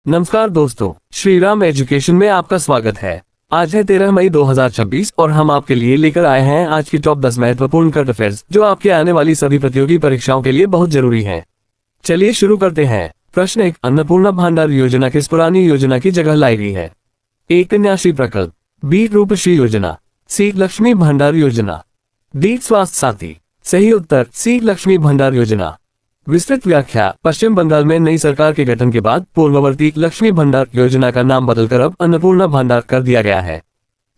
नमस्कार दोस्तों, श्री राम एजुकेशन में आपका स्वागत है। आज है 13 मई 2026 और हम आपके लिए लेकर आए हैं आज की टॉप 10 महत्वपूर्ण करंट अफेयर्स जो आपके आने वाली सभी प्रतियोगी परीक्षाओं के लिए बहुत जरूरी हैं। चलिए शुरू करते हैं। प्रश्न 1, अन्नपूर्णा भंडार योजना किस पुरानी योजना की जगह लाई गई है? ए, कन्याश्री प्रकल्प, बी, रूपश्री योजना, सी, लक्ष्मी भंडार योजना, डी, स्वास्थ्य साथी। सही उत्तर सी, लक्ष्मी भंडार योजना। विस्तृत व्याख्या। पश्चिम बंगाल में नई सरकार के गठन के बाद पूर्ववर्ती लक्ष्मी भंडार योजना का नाम बदलकर अब अन्नपूर्णा भंडार कर दिया गया है।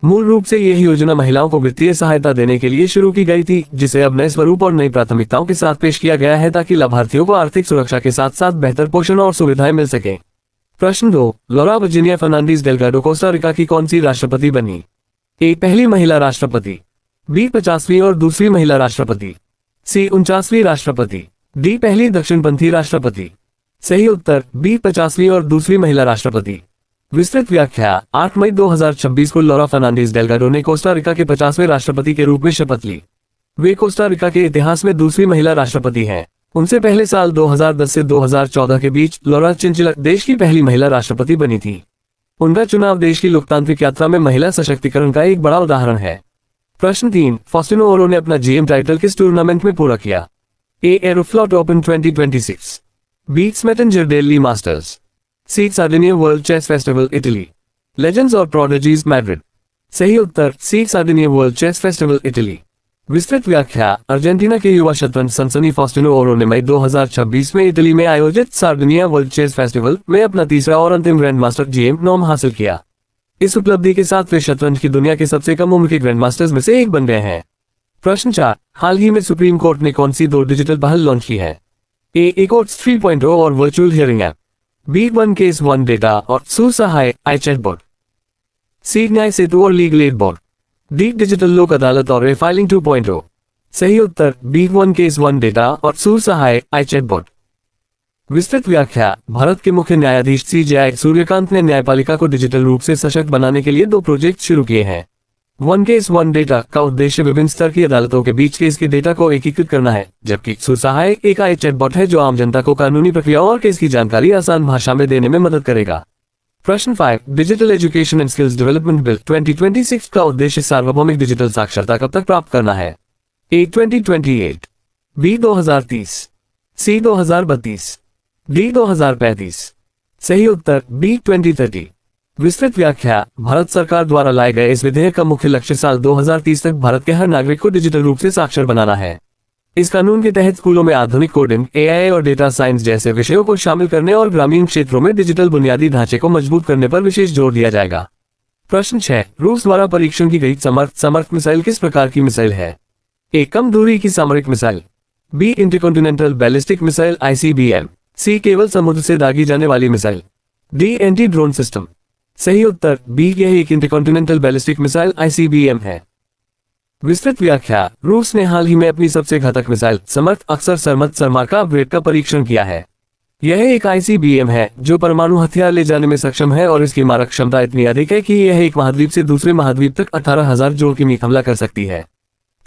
मूल रूप से यह योजना महिलाओं को वित्तीय सहायता देने के लिए शुरू की गई थी, जिसे अब नए स्वरूप और नई प्राथमिकताओं के साथ पेश किया गया है ताकि लाभार्थियों को आर्थिक सुरक्षा के साथ साथ बेहतर पोषण और सुविधाएं मिल सके। प्रश्न 2, लौरा वर्जीनिया फर्नांडीज डेल्गाडो कोस्टा रिका की कौन सी राष्ट्रपति बनी? ए, पहली महिला राष्ट्रपति, बी, 50वीं और दूसरी महिला राष्ट्रपति, सी, 49वीं राष्ट्रपति, डी, पहली दक्षिणपंथी राष्ट्रपति। सही उत्तर बी, 50वीं और दूसरी महिला राष्ट्रपति। विस्तृत व्याख्या। 8 मई 2026 को लौरा फर्नांडीज डेल्गाडो ने कोस्टा रिका के 50वें राष्ट्रपति के रूप में शपथ ली। वे कोस्टा रिका के इतिहास में दूसरी महिला राष्ट्रपति हैं। उनसे पहले साल 2010 से 2014 के बीच लौरा चिंचिलक देश की पहली महिला राष्ट्रपति बनी थी। उनका चुनाव देश की लोकतांत्रिक यात्रा में महिला सशक्तिकरण का एक बड़ा उदाहरण है। प्रश्न 3, फॉस्टिनो ओरो ने अपना जीएम टाइटल किस टूर्नामेंट में पूरा किया? ए, एरोफ्लॉट ओपन 2026, बी, स्मेटेंजर daily masters, C, Sardinia world chess festival Italy, legends और प्रोडिजीज मैड्रिड। सही उत्तर C, Sardinia world chess festival Italy. विस्तृत व्याख्या। अर्जेंटीना के युवा शतरंज सनसनी फॉस्टिनो ओरो ने मई 2026 में इटली में आयोजित सार्डिनिया वर्ल्ड चेस फेस्टिवल में अपना तीसरा और अंतिम ग्रैंड मास्टर जीएम नाम हासिल किया। इस उपलब्धि के साथ वे शतरंज की दुनिया के सबसे कम उम्र के ग्रैंड मास्टर्स में से एक बन गए हैं। प्रश्न 4, हाल ही में सुप्रीम कोर्ट ने कौन सी 2 डिजिटल पहल लॉन्च की है? ए, कोर्ट्स 3.0 और virtual hearing app, B, one case one data और Susahay AI chatbot, C, Nyaya Setu और legal aid board, D, digital Lok Adalat और फाइलिंग 2.0। सही उत्तर B, one case one data और सुसहाय आई चैटबॉट। विस्तृत व्याख्या। भारत के मुख्य न्यायाधीश CJI सूर्यकांत ने न्यायपालिका को डिजिटल रूप से सशक्त बनाने के लिए 2 प्रोजेक्ट शुरू किए हैं। वन केस वन डेटा का उद्देश्य विभिन्न स्तर की अदालतों के बीच केस के डेटा को एकीकृत करना है, जबकि सुसहाय एक आई चैटबॉट है जो आम जनता को कानूनी प्रक्रियाओं और केस की जानकारी आसान भाषा में देने में मदद करेगा। प्रश्न 5, digital education and skills development bill 2026 का उद्देश्य सार्वभौमिक डिजिटल साक्षरता कब तक प्राप्त करना है? ए, 2028, बी, 2030, सी, 2032, डी, 2035। सही उत्तर बी, 2030। विस्तृत व्याख्या। भारत सरकार द्वारा लाए गए इस विधेयक का मुख्य लक्ष्य साल 2030 तक भारत के हर नागरिक को डिजिटल रूप से साक्षर बनाना है। इस कानून के तहत स्कूलों में आधुनिक कोडिंग, AI और डेटा साइंस जैसे विषयों को शामिल करने और ग्रामीण क्षेत्रों में डिजिटल बुनियादी ढांचे को मजबूत करने पर विशेष जोर दिया जाएगा। प्रश्न 6, रूस द्वारा परीक्षण की गई समर्थ मिसाइल किस प्रकार की मिसाइल है? ए, कम दूरी की सामरिक missile, B, intercontinental ballistic missile ICBM, C, केवल समुद्र से दागी जाने वाली missile, D, anti drone system. सही उत्तर बी, यह एक इंटरकॉन्टिनेंटल बैलिस्टिक मिसाइल ICBM है। विस्तृत व्याख्या। रूस ने हाल ही में अपनी सबसे घातक मिसाइल समर्थ अक्सर सरमत सरमार का अपग्रेड का परीक्षण किया है। यह एक ICBM है जो परमाणु हथियार ले जाने में सक्षम है और इसकी मारक क्षमता इतनी अधिक है कि यह एक महाद्वीप से दूसरे महाद्वीप तक 18,000 जोर की मीट हमला कर सकती है।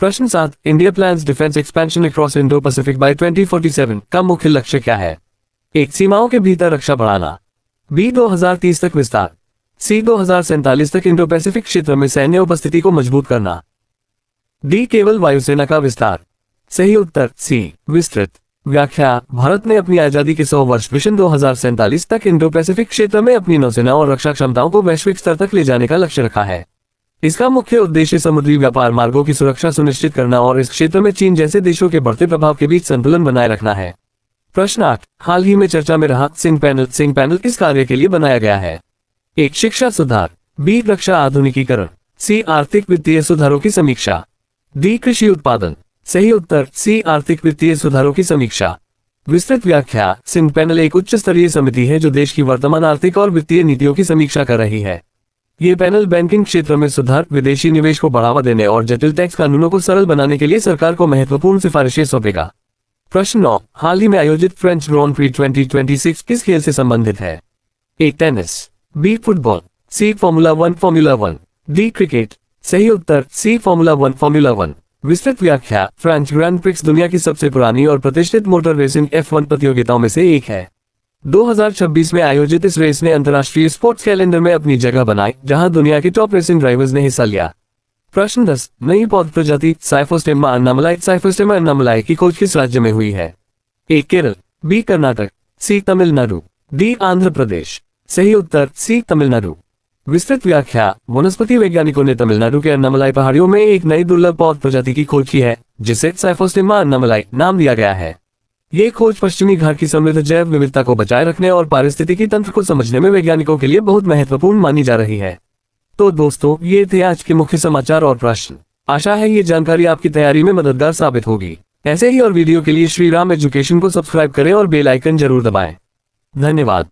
प्रश्न 7, India plans defence expansion across Indo Pacific by 2047 का मुख्य लक्ष्य क्या है? एक, सीमाओं के भीतर रक्षा बढ़ाना, बी, 2030 तक विस्तार, सी, 2047 तक इंडो पैसिफिक क्षेत्र में सैन्य उपस्थिति को मजबूत करना, डी, केवल वायुसेना का विस्तार। सही उत्तर सी, विस्तृत व्याख्या। भारत ने अपनी आजादी के 100 वर्ष विजन 2047 तक इंडो पैसिफिक क्षेत्र में अपनी नौसेना और रक्षा क्षमताओं को वैश्विक स्तर तक ले जाने का लक्ष्य रखा है। इसका मुख्य उद्देश्य समुद्री व्यापार मार्गों की सुरक्षा सुनिश्चित करना और इस क्षेत्र में चीन जैसे देशों के बढ़ते प्रभाव के बीच संतुलन बनाए रखना है। प्रश्न 8, हाल ही में चर्चा में रहा सिंह पैनल किस कार्य के लिए बनाया गया है? एक, शिक्षा सुधार, बी, रक्षा आधुनिकीकरण, सी, आर्थिक वित्तीय सुधारों की समीक्षा, डी, कृषि उत्पादन। सही उत्तर सी, आर्थिक वित्तीय सुधारों की समीक्षा। विस्तृत व्याख्या। सिंह पैनल एक उच्च स्तरीय समिति है जो देश की वर्तमान आर्थिक और वित्तीय नीतियों की समीक्षा कर रही है। ये पैनल बैंकिंग क्षेत्र में सुधार, विदेशी निवेश को बढ़ावा देने और जटिल टैक्स कानूनों को सरल बनाने के लिए सरकार को महत्वपूर्ण सिफारिशें सौंपेगा। प्रश्न 9, हाल ही में आयोजित फ्रेंच ग्रांड प्री 2026 किस खेल से संबंधित है? ए, टेनिस, बी, फुटबॉल, सी, फॉर्मूला 1, डी, क्रिकेट। सही उत्तर सी, फॉर्मूला 1। विस्तृत व्याख्या। फ्रेंच ग्रैंड प्रिक्स दुनिया की सबसे पुरानी और प्रतिष्ठित मोटर रेसिंग F1 प्रतियोगिताओं में से एक है। 2026 में आयोजित इस रेस ने अंतर्राष्ट्रीय स्पोर्ट्स कैलेंडर में अपनी जगह बनाई, जहां दुनिया के टॉप रेसिंग ड्राइवर्स ने हिस्सा लिया। प्रश्न 10। नई पौध प्रजाति साइफोस्टेमा अन्नामलाई की खोज किस राज्य में हुई है? ए केरल, बी कर्नाटक, सी तमिलनाडु, डी आंध्र प्रदेश। सही उत्तर सी तमिलनाडु। विस्तृत व्याख्या। वनस्पति वैज्ञानिकों ने तमिलनाडु के अन्नामलाई पहाड़ियों में एक नई दुर्लभ पौध प्रजाति की खोज की है, जिसे साइफोस्टेमा अन्नामलाई नाम दिया गया है। ये खोज पश्चिमी घाट की समृद्ध जैव विविधता को बचाए रखने और पारिस्थितिकी तंत्र को समझने में वैज्ञानिकों के लिए बहुत महत्वपूर्ण मानी जा रही है। तो दोस्तों, ये थे आज के मुख्य समाचार और प्रश्न। आशा है ये जानकारी आपकी तैयारी में मददगार साबित होगी। ऐसे ही और वीडियो के लिए श्री राम एजुकेशन को सब्सक्राइब करें और बेल आइकन जरूर दबाएं। धन्यवाद।